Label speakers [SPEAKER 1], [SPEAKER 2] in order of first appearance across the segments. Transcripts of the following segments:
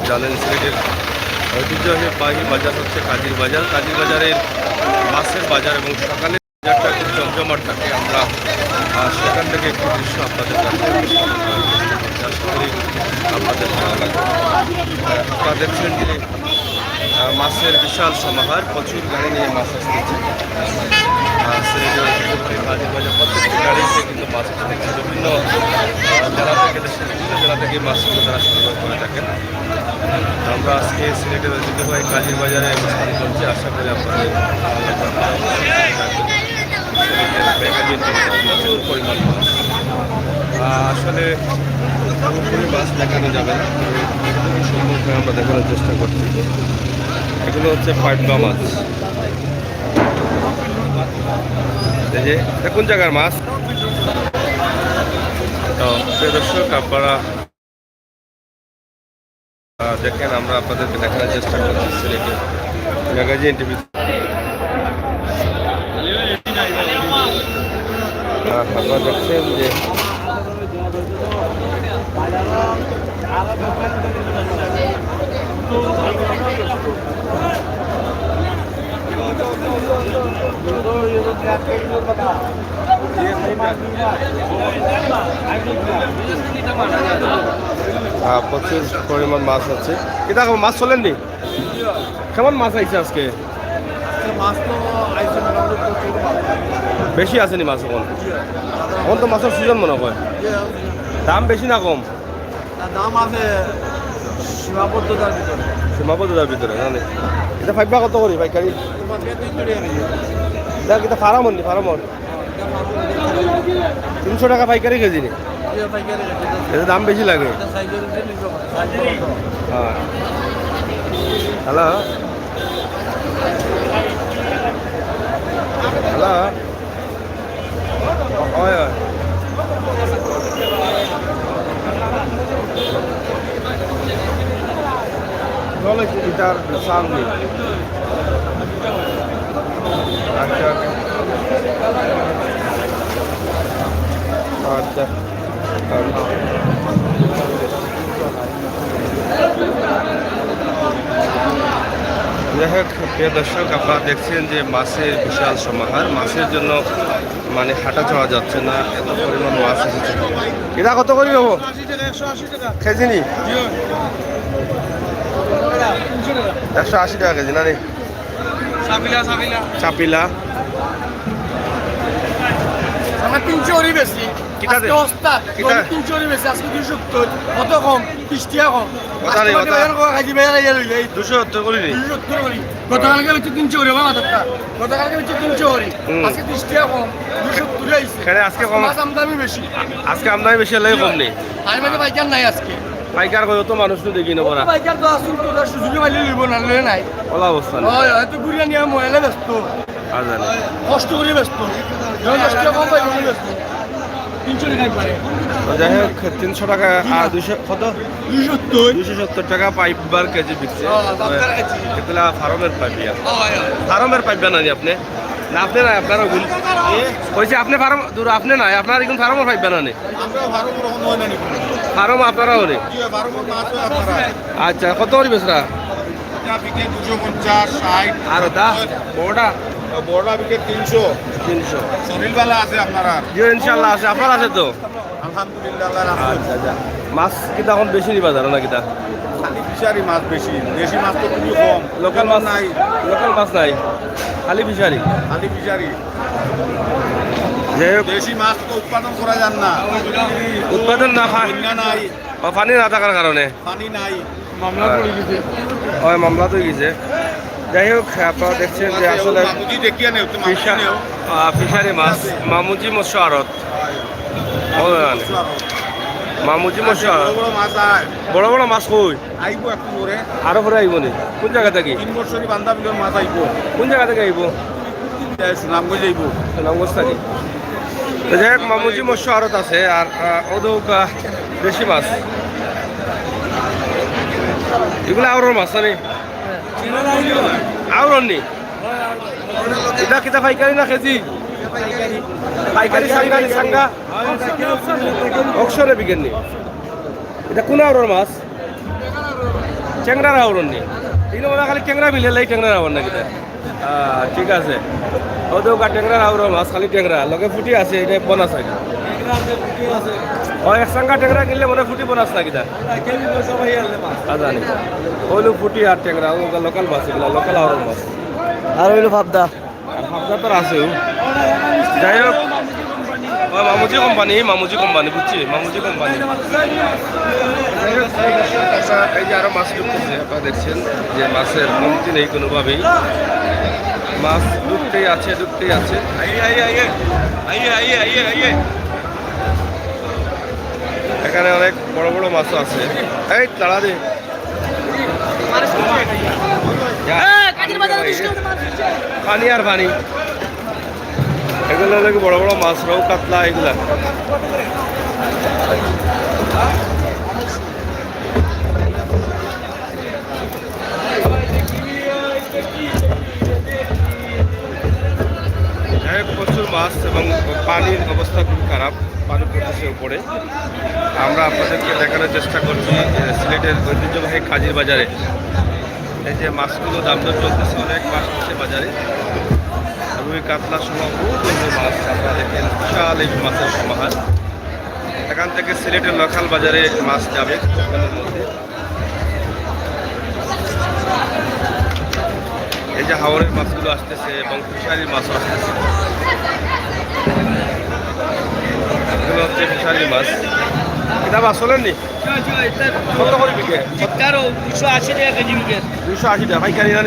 [SPEAKER 1] জানেন সিলেটের ঐতিহ্যবাহী বাজার হচ্ছে কাজীর বাজার। কাজীর বাজারের মাছের বাজার এবং সকালে বাজারটা খুব জমজমাট থাকে। আমরা সেখান থেকে একটু দৃশ্য আপনাদের কাছে আশা করি আপনাদের ভালো লাগবে। আপনারা দেখছেন যে মাছের বিশাল সমাহার, প্রচুর গাড়ি নিয়ে মাছ আসতেছে সিলেটের ঐতিহ্যবাহী কাজীর বাজার। প্রত্যেকটি গাড়িতে কিন্তু মাছ আসতেছে বিভিন্ন জেলা থেকে, দেশের বিভিন্ন জেলা থেকে মাছগুলো তারা সংগ্রহ করে থাকেন। আমরা আজকে সিলেটের ঐতিহ্যবাহী কাজীর বাজারে অবস্থান করছি। আশা করি আপনাদের প্রচুর পরিমাণ মাছ, আসলে পুরোপুরি মাছ দেখানো যাবে না, সম্মুখে আমরা দেখানোর চেষ্টা করছি। এগুলো হচ্ছে পাইপা মাছ। এই যে কোন জায়গার মাছ? তো প্রিয় দর্শক, আপনারা দেখেন, আমরা আপনাদেরকে দেখানোর চেষ্টা করছি সিলেটের ম্যাগাজিন টিভি। আপনারা দেখছেন যে প্রচুর পরিমাণ মাছ আছে। এটা মাছ চলেননি? কেমন মাছ আইছে আজকে? বেশি আসেনি মাছ এখন? এখন তো মাছের সিজন মনে হয়। দাম বেশি না কম?
[SPEAKER 2] দাম আছে
[SPEAKER 1] সীমাবদ্ধতার ভিতরে জানি। এটা ফাইবা কত করি পাইকারি? দেখ এটা ফার্মর নি, ফার্মর 300 টাকা পাইকারি কেজি নি। এটা দাম বেশি লাগে। হ্যাঁ, হ্যালো হ্যালো, হয় হয়। এটার সামনে আচ্ছা আচ্ছা যাই হোক, প্রিয় দর্শক, আপনারা দেখছেন যে মাছের বিশাল সমাহার। মাছের জন্য মানে হাঁটা যাওয়া যাচ্ছে না, এত পরিমাণ মাছ এসেছে। এটা কত করি হবো কেজি নি? 180 টাকা কেজি না রে? চাপিলা
[SPEAKER 2] 300 বেশি।
[SPEAKER 1] কিটাতে?
[SPEAKER 2] 300 বেশি, আজকে 270। কত কম? 30 টাকা কম।
[SPEAKER 1] কথা নেই, কথা। 270 করি নি?
[SPEAKER 2] 270 করি। গতকালকে হচ্ছে 300 করে বাবা দাদা। গতকালকে হচ্ছে 300 করি। আজকে 30 টাকা কম, 270 আইছে।
[SPEAKER 1] কেন আজকে কম?
[SPEAKER 2] মাছ আমদানি বেশি।
[SPEAKER 1] আজকে আমদানি বেশি হলে কম নেই?
[SPEAKER 2] আর মানে পাইকার নাই আজকে।
[SPEAKER 1] পাইকার কত মানুষ তো দেখি না পড়া।
[SPEAKER 2] পাইকার তো আসুন, তো সুযোগ পাইলে লইব না, লই নাই।
[SPEAKER 1] ওলা অবস্থা না।
[SPEAKER 2] হয় এত গুড়িয়া নিয়ে মহিলা ব্যস্ত,
[SPEAKER 1] আর জানি
[SPEAKER 2] কষ্ট করে ব্যস্ত। যখন 10 টাকা কম পাইব ব্যস্ত। 300 টাকা পারে।
[SPEAKER 1] যাই হোক, 300 টাকা আর 200 কত? 270 টাকা পাইপবার কেজি বিকছে। এগুলা ফার্মের পাইপ। ফার্মের পাইপ বানানি আপনি না? আপনি নাই, আপনারা ভুল কইছে। আপনি ফার্ম দূর, আপনি নাই, আপনার এখন ফার্মের পাইপ বানানি। ফার্ম আপনারা হলে? আচ্ছা, কত করি বেসরা?
[SPEAKER 2] 250, 60।
[SPEAKER 1] আর ওটা বড়টা?
[SPEAKER 2] বড়টা বিকে 300। শরীরবেলা আছে আপনারা?
[SPEAKER 1] জি ইনশাল্লাহ আছে। আপনার আছে তো?
[SPEAKER 2] আলহামদুলিল্লাহ।
[SPEAKER 1] আচ্ছা আচ্ছা। মাছ কিতা এখন বেশি নিবা জানো না কিতা?
[SPEAKER 2] খালি ফিশারি মাছ বেশি, দেশি মাছ তো খুবই কম।
[SPEAKER 1] লোকাল মাছ নাই? লোকাল মাছ নাই, খালি ফিশারি।
[SPEAKER 2] খালি ফিশারি।
[SPEAKER 1] যাই হোক,
[SPEAKER 2] দেশি মাছ তো উৎপাদন করা যান না।
[SPEAKER 1] উৎপাদন না হয়,
[SPEAKER 2] বন্যা নাই,
[SPEAKER 1] পানি না থাকার কারণে
[SPEAKER 2] পানি নাই।
[SPEAKER 1] মামলা করে গেছে। হয়, মামলা তো গেছে। যাই হোক, আপনারা দেখছেন যে আসলে
[SPEAKER 2] মামুজি দেখিয়ে নেও, তো মামুজি নেও।
[SPEAKER 1] ফিশারি মাছ, মামুজি মৎস্য আড়ত। মামুজি মৎস্য আড়ত।
[SPEAKER 2] বড় বড় মাছ আয়,
[SPEAKER 1] বড় বড় মাছ কই
[SPEAKER 2] আইবো একটু করে।
[SPEAKER 1] আরো পরে আইব নি? কোন জায়গা থেকে?
[SPEAKER 2] 3 বছরই বান্দা বিলের মাছ আইবো।
[SPEAKER 1] কোন জায়গা থেকে আইব?
[SPEAKER 2] সুনামগঞ্জ আইবো।
[SPEAKER 1] সুনামগঞ্জ থেকে। তো যাই হোক, মামুজি মৎস্য আড়ত আছে। আর ওদের দেশি মাছ, এগুলো আউরর মাছ নেই? আউরর নি? এটা কিতা পাইকারি না কেজি? পাইকারি সাঙ্গা নি? সাঙ্গা অকশনে বিকেন নি? এটা কোন আউরর মাছ? চ্যাংরা রাউরন নি তিন মনে খালি চ্যাংরা মিলে লাই চ্যাংরা রাউর নাকি ঠিক আছে ও তো টেংরা রাউর মাছ খালি টেংরা লগে ফুটি আছে এটা বোনাস নাকি ও একসঙ্গা টেংরা কিনলে মনে ফুটি বোনাস নাকি দা জানি হইলো ফুটি আর টেংরা লোকাল মাছ এগুলো লোকাল আউর মাছ
[SPEAKER 2] আর হইলো ভাবদা
[SPEAKER 1] আর ভাবনা তো আছেও যাই হোক মামুজি কোম্পানি বুঝছি মামুজি কোম্পানি এই যে আরো মাছ ঢুকতেছে আপনারা দেখছেন যে মাছের কমতি নেই কোনোভাবেই মাছ ঢুকতেই আছে এখানে অনেক বড় বড় মাছও আছে এই তাড়া দে পানি আর পানি এগুলো অনেক বড় বড় মাছ রৌ কাতলা এগুলা প্রচুর মাছ এবং পানির অবস্থা খুব খারাপ পানি পড়তেছে উপরে আমরা আপনাদেরকে দেখানোর চেষ্টা করছি সিলেটের ঐতিহ্যবাহী কাজির বাজারে এই যে মাছগুলো দাম দর চলতেছে অনেক মাছ আছে বাজারে রুই কাতলা সহ বহু মাছ আপনারা দেখেন বিশাল এই মাছের সমাহার এখান থেকে সিলেটের লোকাল বাজারে মাছ যাবে কিছুক্ষণের মধ্যে এই যে হাওরের মাছগুলো আসতেছে এবং ফিশারির মাছও আসতেছে এগুলো হচ্ছে ফিশারির মাছ এটা মাছ চলেননি কত করে বিকে
[SPEAKER 2] 280 টাকা কেজি বিকে
[SPEAKER 1] 280 টাকা পাইকারি না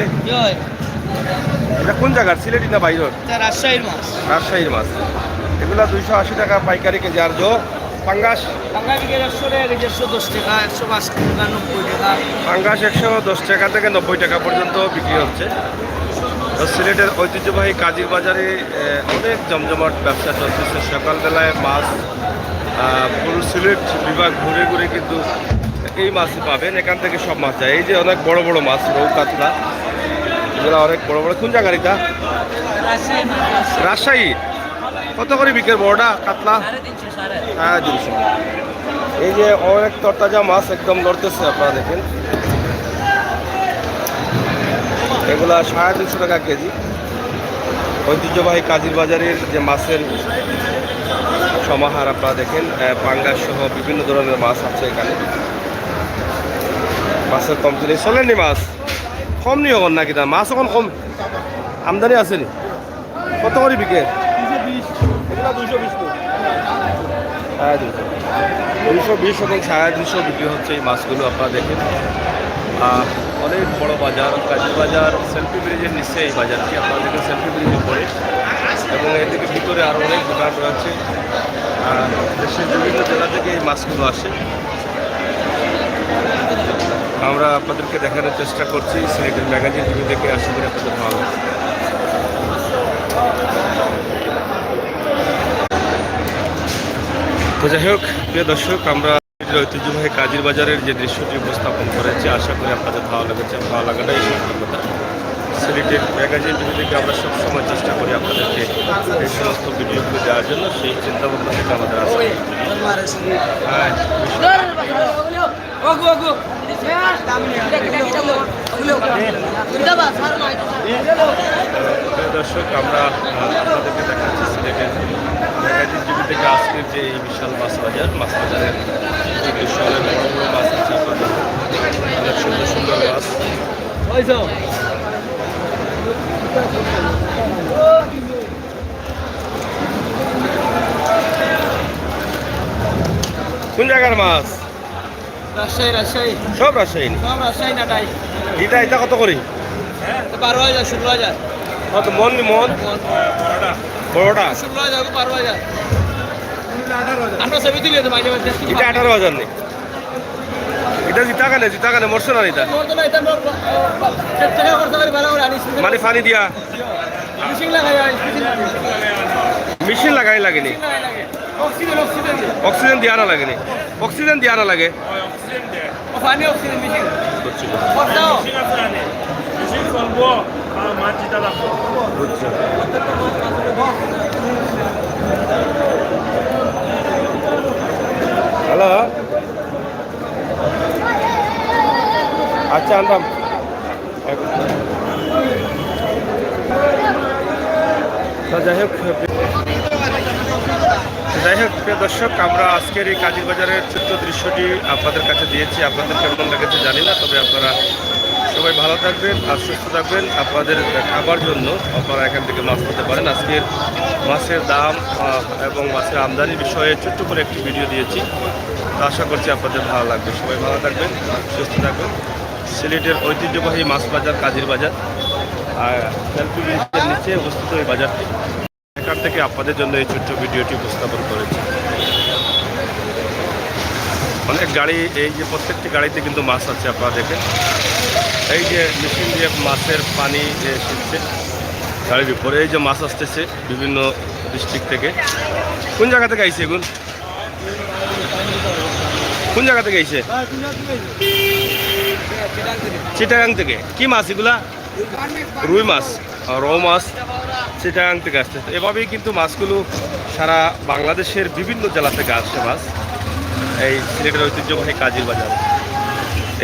[SPEAKER 1] এটা কোন জায়গার সিলেটি না বাইরের রাজশাহীর মাছ এগুলা 280 টাকা পাইকারি কেজি আর জো পাঙ্গাস পাঙ্গাস 110 টাকা থেকে 90 টাকা পর্যন্ত বিক্রি হচ্ছে তো সিলেটের ঐতিহ্যবাহী কাজির বাজারে অনেক জমজমাট ব্যবসা চলতেছে সকালবেলায় মাছ পুরো সিলেট বিভাগ ঘুরে ঘুরে কিন্তু এই মাছই পাবেন এখান থেকে সব মাছ যায় এই যে অনেক বড় বড় মাছ রৌ কাতলা এগুলো অনেক বড় বড় কোন জায়গার এটা রাজশাহী কত করে বিকের বড়টা কাতলা 350 এই যে অনেক তরতাজা মাছ একদম লড়তেছে আপনারা দেখেন এগুলা 250 টাকা কেজি ঐতিহ্যবাহী কাজির বাজারের যে মাছের সমাহার আপনারা দেখেন পাঙ্গাস সহ বিভিন্ন ধরনের মাছ আছে এখানে মাছের কমতি নেই চলেনি মাছ কম নি এখন নাকি মাছ এখন কম আমদানি আসেনি কত করে বিকে 220 এবং 250 বিক্রি হচ্ছে এই মাছগুলো আপনারা দেখেন অনেক বড় বাজার কাজির বাজার সেলফি ব্রিজের নিচে এই বাজারটি আপনারা দেখেন সেলফি ব্রিজের উপরে এবং এদিকে ভিতরে আরও অনেক দোকান রয়েছে দেশের বিভিন্ন জেলা থেকে এই মাছগুলো আসে আমরা আপনাদেরকে দেখানোর চেষ্টা করছি সিলেটের ম্যাগাজিন টিভি থেকে আশা করি আপনাদের ভালো তো যাই হোক প্রিয় দর্শক আমরা ঐতিহ্যবাহী কাজির বাজারের যে দৃশ্যটি উপস্থাপন করেছি আশা করি আপনাদের ভালো লেগেছে ভালো লাগাটাই কথা সিলেটের ম্যাগাজিন টিভি থেকে আমরা সবসময় চেষ্টা করি আপনাদেরকে এই সমস্ত ভিডিওগুলো দেওয়ার জন্য সেই চিন্তাভাবনা থেকে আমাদের আসে দর্শক আমরা আপনাদেরকে দেখাচ্ছি সিলেটের ম্যাগাজিন টিভি থেকে আজকের যে এই বিশাল মাছ বাজারের যে দৃশ্য অনেক বড় বড় মাছ আছে আপনাদের অনেক সুন্দর সুন্দর মাছ কোন জায়গার মাছ
[SPEAKER 2] রাজশাহী
[SPEAKER 1] সব রাজশাহী
[SPEAKER 2] নাটাই
[SPEAKER 1] এটা কত করি
[SPEAKER 2] 12,000 16,000
[SPEAKER 1] কত মন বড়টা
[SPEAKER 2] 16,000 12,000 আমরা সবই দিলে তো মাঝে মাঝে
[SPEAKER 1] এটা 18,000 নেই এটা জিতা কানে মরছে না এটা মানে পানি দিয়া মেশিন লাগাই লাগেনি অক্সিজেন দিয়া না লাগেনি অক্সিজেন দিয়া না লাগে হ্যালো আচ্ছা আনবাম। তো যাই হোক প্রিয় দর্শক, আমরা আজকের এই কাজীর বাজারের ছোট্ট দৃশ্যটি আপনাদের কাছে দিয়েছি। আপনাদের কেমন লেগেছে জানি না, তবে আপনারা সবাই ভালো থাকবেন আর সুস্থ থাকবেন। আপনাদের খাবার জন্য আপনারা এখান থেকে মাছ নিতে পারেন। আজকের মাছের দাম এবং মাছের আমদানি বিষয়ে ছোট্ট করে একটি ভিডিও দিয়েছি। তো আশা করছি আপনাদের ভালো লাগবে। সবাই ভালো থাকবেন, সুস্থ থাকবেন। সিলেটের ঐতিহ্যবাহী মাছ বাজার কাজীর বাজার, আর সেলফি ব্রিজের নিচে অবস্থিত এই বাজারটি। এখান থেকে আপনাদের জন্য এই ছোট্ট ভিডিওটি উপস্থাপন করেছি। অনেক গাড়ি, এই যে প্রত্যেকটি গাড়িতে কিন্তু মাছ আছে, আপনারা দেখেন। এই যে মেশিন দিয়ে মাছের পানি শিখছে গাড়ির উপরে, এই যে মাছ আসতেছে বিভিন্ন ডিস্ট্রিক্ট থেকে। কোন জায়গা থেকে আইছে এগুলো? কোন জায়গা থেকে আইছে? চিটাগাং থেকে। কি মাছ এগুলা? রুই মাছ, রৌ মাছ চিটাগাং থেকে আসছে। এভাবেই কিন্তু মাছগুলো সারা বাংলাদেশের বিভিন্ন জেলা থেকে আসছে মাছ এই সিলেটের ঐতিহ্যবাহী কাজীর বাজার।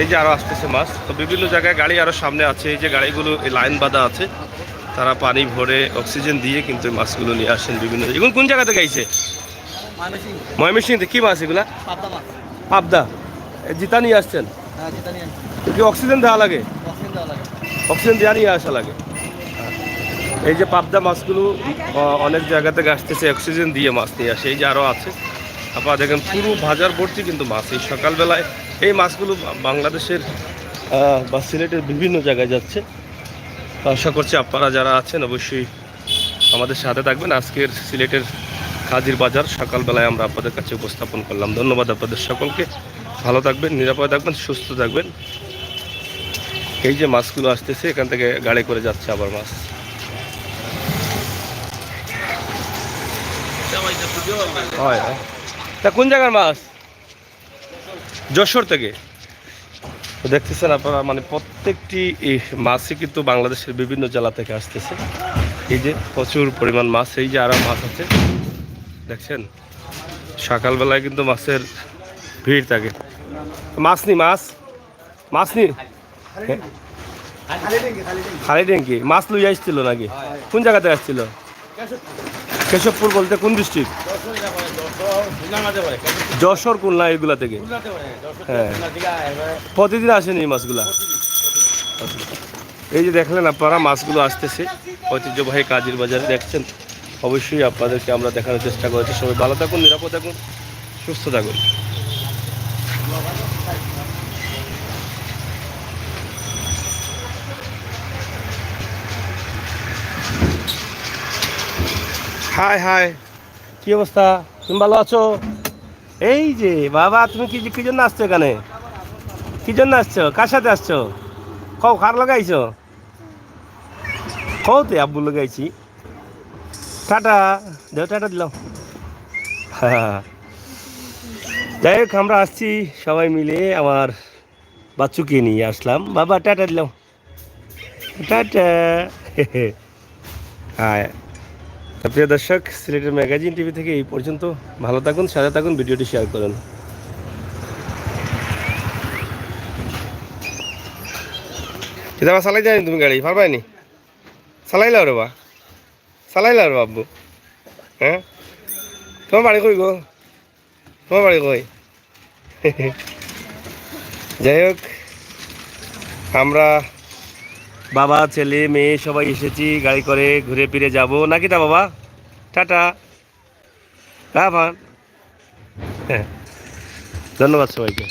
[SPEAKER 1] এই যে আরও আসতেছে মাছ, তো বিভিন্ন জায়গায় গাড়ি আরও সামনে আছে। এই যে গাড়িগুলো এই লাইন বাঁধা আছে, তারা পানি ভরে অক্সিজেন দিয়ে কিন্তু এই মাছগুলো নিয়ে আসেন বিভিন্ন। এগুলো কোন জায়গা থেকে আইছে? ময়মনসিংহ থেকে। কি মাছ এগুলা? পাবদা। জিতা নিয়ে আসছেন? কি অক্সিজেন দেওয়া লাগে? অক্সিজেন দেওয়া নিয়ে আসা লাগে। এই যে পাবদা মাছগুলো অনেক জায়গা থেকে আসতেছে, অক্সিজেন দিয়ে মাছ নিয়ে আসে। এই যে আরও আছে, আপনারা দেখেন পুরো বাজার ভর্তি কিন্তু মাছ। এই সকালবেলায় এই মাছগুলো বাংলাদেশের বা সিলেটের বিভিন্ন জায়গায় যাচ্ছে। আশা করছি আপনারা যারা আছেন অবশ্যই আমাদের সাথে থাকবেন। আজকের সিলেটের কাজীর বাজার সকালবেলায় আমরা আপনাদের কাছে উপস্থাপন করলাম। ধন্যবাদ আপনাদের সকলকে। ভালো থাকবেন, নিরাপদে থাকবেন, সুস্থ থাকবেন। এই যে মাছগুলো আসতেছে, এখান থেকে গাড়ি করে যাচ্ছে আবার মাছ। হয় তা কোন জায়গার মাছ? যশোর থেকে। তো দেখতেছেন আপনারা, মানে প্রত্যেকটি মাছই কিন্তু বাংলাদেশের বিভিন্ন জেলা থেকে আসতেছে। এই যে প্রচুর পরিমাণ মাছ। এই যে আরও মাছ আছে দেখছেন। সকালবেলায় কিন্তু মাছের ভিড় থাকে। মাছ নি খালি ট্যাঙ্কি মাছ লুই আসছিল নাকি? কোন জায়গাতে আসছিল? কেশবপুর বলতে কোন ডিস্ট্রিক্ট? যশোর, খুলনা এগুলা থেকে। হ্যাঁ, প্রতিদিন আসেনি এই মাছগুলা। এই যে দেখলেন আপনারা, মাছগুলো আসতেছে ঐতিহ্যবাহী কাজীর বাজারে। দেখছেন, অবশ্যই আপনাদেরকে আমরা দেখানোর চেষ্টা করেছি। সবাই ভালো থাকুন, নিরাপদ থাকুন, সুস্থ থাকুন। হাই হাই, কি অবস্থা? তুমি ভালো আছো? এই যে বাবা, তুমি কি জন্য আসছো এখানে? কি জন্য আসছো? কার সাথে আসছো? কও, কার লাগাইছো? কওতে আব্বু লাগাইছি। টাটা দেও, টাটা দিলাম। হ্যাঁ, যাই হোক, আমরা আসছি সবাই মিলে। আমার বাচ্চুকে নিয়ে আসলাম। বাবা টাটা দিলাম, টাটা। হ্যাঁ, প্রিয় দর্শক, সিলেটের ম্যাগাজিন টিভি থেকে এই পর্যন্ত। ভালো থাকুন, সাথে থাকুন, ভিডিওটি শেয়ার করুন। এটা চালাই যায়নি তুমি গাড়ি? পারবাইনি? চালাইলাও রে বা, চালাইলাও রে বাবু। হ্যাঁ, তোমার বাড়ি কই গো? তোমার বাড়ি কই? যাই হোক, আমরা বাবা, ছেলে, মেয়ে সবাই এসেছি গাড়ি করে, ঘুরে ফিরে যাবো নাকি তা বাবা? টাটা। হ্যাঁ, ধন্যবাদ সবাইকে।